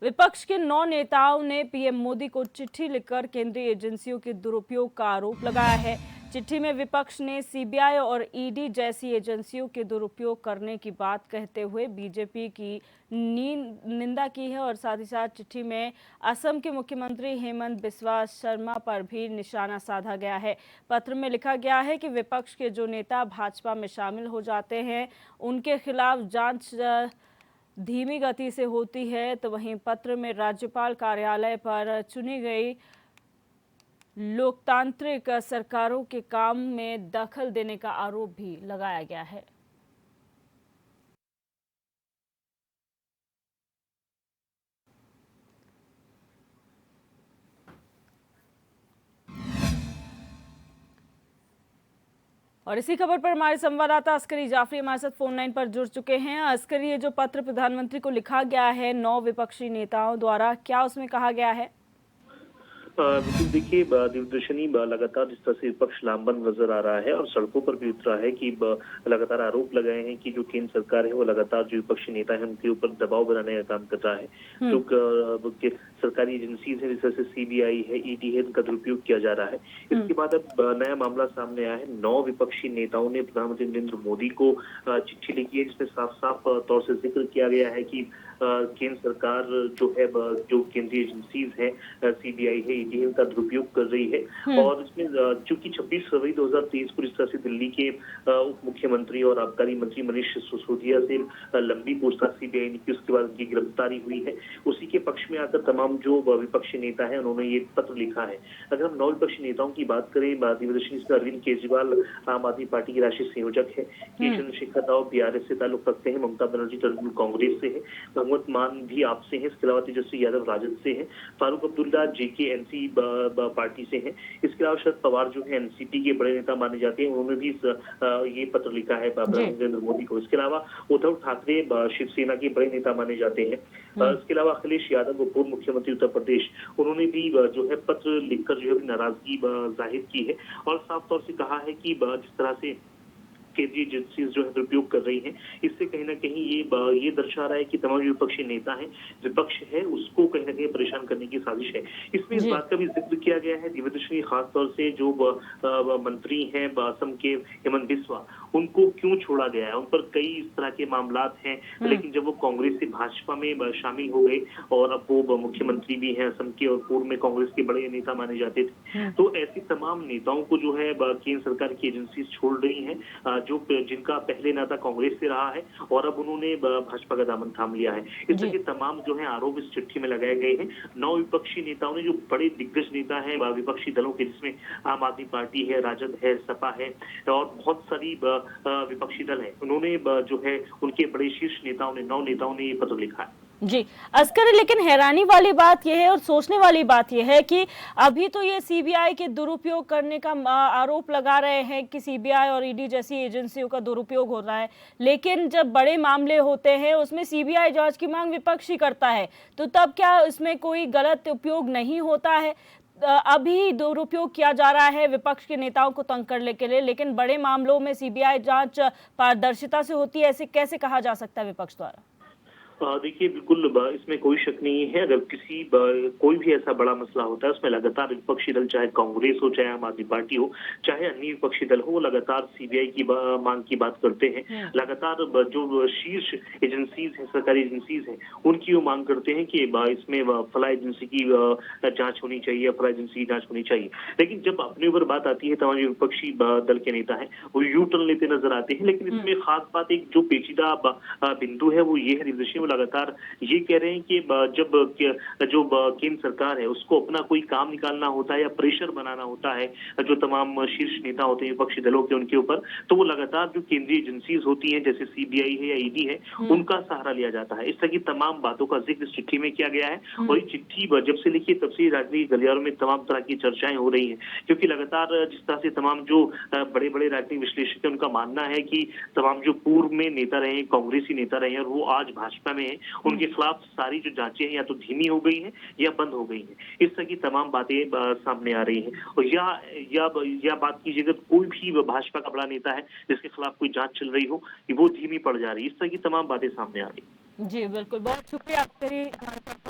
विपक्ष के 9 नेताओं ने पीएम मोदी को चिट्ठी लिखकर केंद्रीय एजेंसियों के दुरुपयोग का आरोप लगाया है। चिट्ठी में विपक्ष ने सीबीआई और ईडी जैसी एजेंसियों के दुरुपयोग करने की बात कहते हुए बीजेपी की निंदा की है और साथ ही साथ चिट्ठी में असम के मुख्यमंत्री हेमंत बिस्वा शर्मा पर भी निशाना साधा गया है। पत्र में लिखा गया है कि विपक्ष के जो नेता भाजपा में शामिल हो जाते हैं उनके खिलाफ जांच धीमी गति से होती है, तो वहीं पत्र में राज्यपाल कार्यालय पर चुनी गई लोकतांत्रिक सरकारों के काम में दखल देने का आरोप भी लगाया गया है। और इसी खबर पर हमारे संवाददाता अस्करी जाफरी हमारे साथ फोन लाइन पर जुड़ चुके हैं। अस्करी, ये जो पत्र प्रधानमंत्री को लिखा गया है 9 विपक्षी नेताओं द्वारा, क्या उसमें कहा गया है? बिल्कुल, देखिए दिवदर्शनी लगातार जिस तरह से विपक्ष लामबंद नजर आ रहा है और सड़कों पर भी उतरा है कि लगातार आरोप लगाए हैं कि जो केंद्र सरकार है वो लगातार जो विपक्षी नेता है उनके ऊपर दबाव बनाने का काम कर रहा है। जो सरकारी एजेंसीज है जैसे सीबीआई है, ईडी है, इनका दुरुपयोग किया जा रहा है। इसके बाद अब नया मामला सामने आया है। 9 विपक्षी नेताओं ने प्रधानमंत्री नरेंद्र मोदी को चिट्ठी लिखी है जिसमें साफ साफ तौर से जिक्र किया गया है कि केंद्र सरकार जो है जो केंद्रीय एजेंसीज है, सीबीआई है, ईडी है, इनका दुरुपयोग कर रही है। और इसमें चूंकि 26 फरवरी 2023 को जिस तरह से दिल्ली के उप मुख्यमंत्री और आबकारी मंत्री मनीष सिसोदिया से लंबी पूछताछ सीबीआई ने की, उसके बाद उनकी गिरफ्तारी हुई है। उसी के पक्ष में आकर तमाम जो विपक्षी नेता है उन्होंने ये पत्र लिखा है। अगर हम 9 विपक्षी नेताओं की बात करें, अरविंद केजरीवाल आम आदमी पार्टी के राष्ट्रीय संयोजक है, के चंद्रशेखर राव बीआरएस से ताल्लुक रखते हैं, ममता बनर्जी तृणमूल कांग्रेस से है, भगवंत मान भी आप से हैं, इसके अलावा तेजस्वी यादव राजद से हैं, फारूक अब्दुल्ला जेके एनसी पार्टी से हैं। इसके अलावा शरद पवार जो है एनसीपी के बड़े नेता माने जाते हैं, उन्होंने भी ये पत्र लिखा है प्रधानमंत्री नरेंद्र मोदी को। इसके अलावा उद्धव ठाकरे शिवसेना के बड़े नेता माने जाते हैं। इसके अलावा अखिलेश यादव पूर्व मुख्यमंत्री उत्तर प्रदेश, उन्होंने भी जो है पत्र लिखकर जो है नाराजगी जाहिर की है और साफ तौर से कहा है कि जिस तरह से केंद्रीय एजेंसीज जो है दुरुपयोग कर रही हैं, इससे कहीं ना कहीं ये दर्शा रहा है कि तमाम विपक्षी नेता हैं, विपक्ष है, उसको कहीं ना कहीं परेशान करने की साजिश है। इसमें इस बात का भी जिक्र किया गया है दिव्यदर्शनी खास तौर से जो मंत्री हैं असम के हेमंत बिस्वा, उनको क्यों छोड़ा गया है। उन पर कई इस तरह के मामलात हैं, लेकिन जब वो कांग्रेस से भाजपा में शामिल हो गए और अब वो मुख्यमंत्री भी हैं असम के और पूर्व में कांग्रेस के बड़े नेता माने जाते थे, तो ऐसे तमाम नेताओं को जो है केंद्र सरकार की एजेंसी छोड़ रही है, जो जिनका पहले नाता कांग्रेस से रहा है और अब उन्होंने भाजपा का दामन थाम लिया है। इस तरह के तमाम जो है आरोप इस चिट्ठी में लगाए गए हैं। 9 विपक्षी नेताओं ने, जो बड़े दिग्गज नेता हैं विपक्षी दलों के, जिसमें आम आदमी पार्टी है, राजद है, सपा है और बहुत सारी विपक्षी दल है, उन्होंने जो है उनके बड़े शीर्ष नेताओं ने, 9 नेताओं ने ये पत्र लिखा है। जी अस्कर, लेकिन हैरानी वाली बात यह है और सोचने वाली बात यह है कि अभी तो ये सीबीआई के दुरुपयोग करने का आरोप लगा रहे हैं कि सीबीआई और ईडी जैसी एजेंसियों का दुरुपयोग हो रहा है, लेकिन जब बड़े मामले होते हैं उसमें सीबीआई जांच की मांग विपक्ष ही करता है, तो तब क्या इसमें कोई गलत उपयोग नहीं होता है? अभी दुरुपयोग किया जा रहा है विपक्ष के नेताओं को तंग करने के लिए, लेकिन बड़े मामलों में सीबीआई जांच पारदर्शिता से होती है, ऐसे कैसे कहा जा सकता है विपक्ष द्वारा? देखिए, बिल्कुल इसमें कोई शक नहीं है। अगर कोई भी ऐसा बड़ा मसला होता है उसमें लगातार विपक्षी दल, चाहे कांग्रेस हो, चाहे आम आदमी पार्टी हो, चाहे अन्य विपक्षी दल हो, वो लगातार सीबीआई की मांग की बात करते हैं। लगातार जो शीर्ष एजेंसीज हैं, सरकारी एजेंसीज हैं, उनकी वो मांग करते हैं कि इसमें फला एजेंसी की जांच होनी चाहिए, फला एजेंसी की जांच होनी चाहिए। लेकिन जब अपने ऊपर बात आती है, तमाम विपक्षी दल के नेता है वो यू टर्न लेते नजर आते हैं। लेकिन इसमें खास बात, एक जो पेचीदा बिंदु है वो ये है, लगातार ये कह रहे हैं कि जब जो केंद्र सरकार है उसको अपना कोई काम निकालना होता है या प्रेशर बनाना होता है जो तमाम शीर्ष नेता होते हैं विपक्षी दलों के, उनके ऊपर, तो वो लगातार जो केंद्रीय एजेंसीज होती हैं जैसे सीबीआई है या ईडी है, उनका सहारा लिया जाता है। इस तरह की तमाम बातों का जिक्र इस चिट्ठी में किया गया है और ये चिट्ठी जब से लिखी तब से राजनीतिक गलियारों में तमाम तरह की चर्चाएं हो रही है, क्योंकि लगातार जिस तरह से तमाम जो बड़े बड़े राजनीतिक विश्लेषक हैं उनका मानना है कि तमाम जो पूर्व में नेता रहे, कांग्रेसी नेता रहे और वो आज भाजपा में है, उनके खिलाफ सारी जो जांचें हैं या तो धीमी हो गई हैं या बंद हो गई हैं। इस तरह की तमाम बातें सामने आ रही हैं। और या बात कीजिए, अगर कोई भी भाजपा का बड़ा नेता है जिसके खिलाफ कोई जांच चल रही हो, वो धीमी पड़ जा रही है। इस तरह की तमाम बातें सामने आ रही हैं। जी बिल्कुल, बहुत शुक्रिया आपके